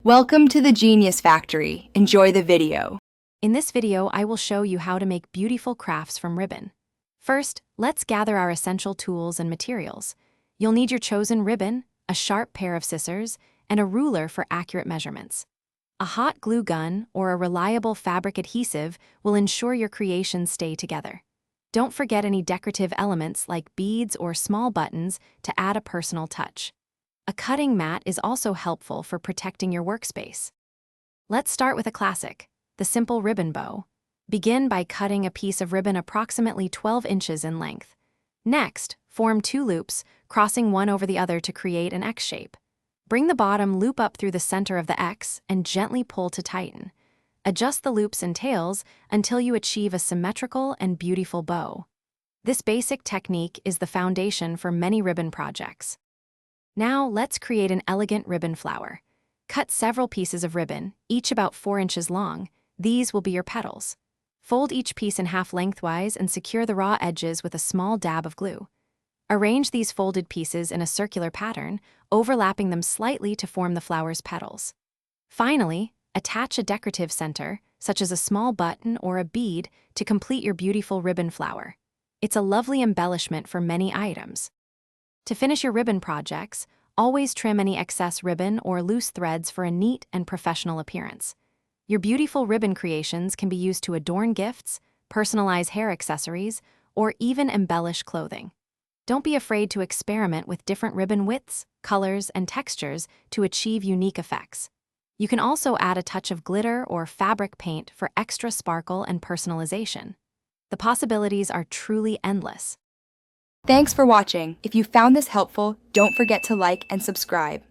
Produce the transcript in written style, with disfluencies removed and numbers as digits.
Welcome to the Genius Factory. Enjoy the video. In this video, I will show you how to make beautiful crafts from ribbon. First, let's gather our essential tools and materials. You'll need your chosen ribbon, a sharp pair of scissors, and a ruler for accurate measurements. A hot glue gun or a reliable fabric adhesive will ensure your creations stay together. Don't forget any decorative elements like beads or small buttons to add a personal touch. A cutting mat is also helpful for protecting your workspace. Let's start with a classic, the simple ribbon bow. Begin by cutting a piece of ribbon approximately 12 inches in length. Next, form two loops, crossing one over the other to create an X shape. Bring the bottom loop up through the center of the X and gently pull to tighten. Adjust the loops and tails until you achieve a symmetrical and beautiful bow. This basic technique is the foundation for many ribbon projects. Now, let's create an elegant ribbon flower. Cut several pieces of ribbon, each about 4 inches long. These will be your petals. Fold each piece in half lengthwise and secure the raw edges with a small dab of glue. Arrange these folded pieces in a circular pattern, overlapping them slightly to form the flower's petals. Finally, attach a decorative center, such as a small button or a bead, to complete your beautiful ribbon flower. It's a lovely embellishment for many items. To finish your ribbon projects, always trim any excess ribbon or loose threads for a neat and professional appearance. Your beautiful ribbon creations can be used to adorn gifts, personalize hair accessories, or even embellish clothing. Don't be afraid to experiment with different ribbon widths, colors, and textures to achieve unique effects. You can also add a touch of glitter or fabric paint for extra sparkle and personalization. The possibilities are truly endless. Thanks for watching. If you found this helpful, don't forget to like and subscribe.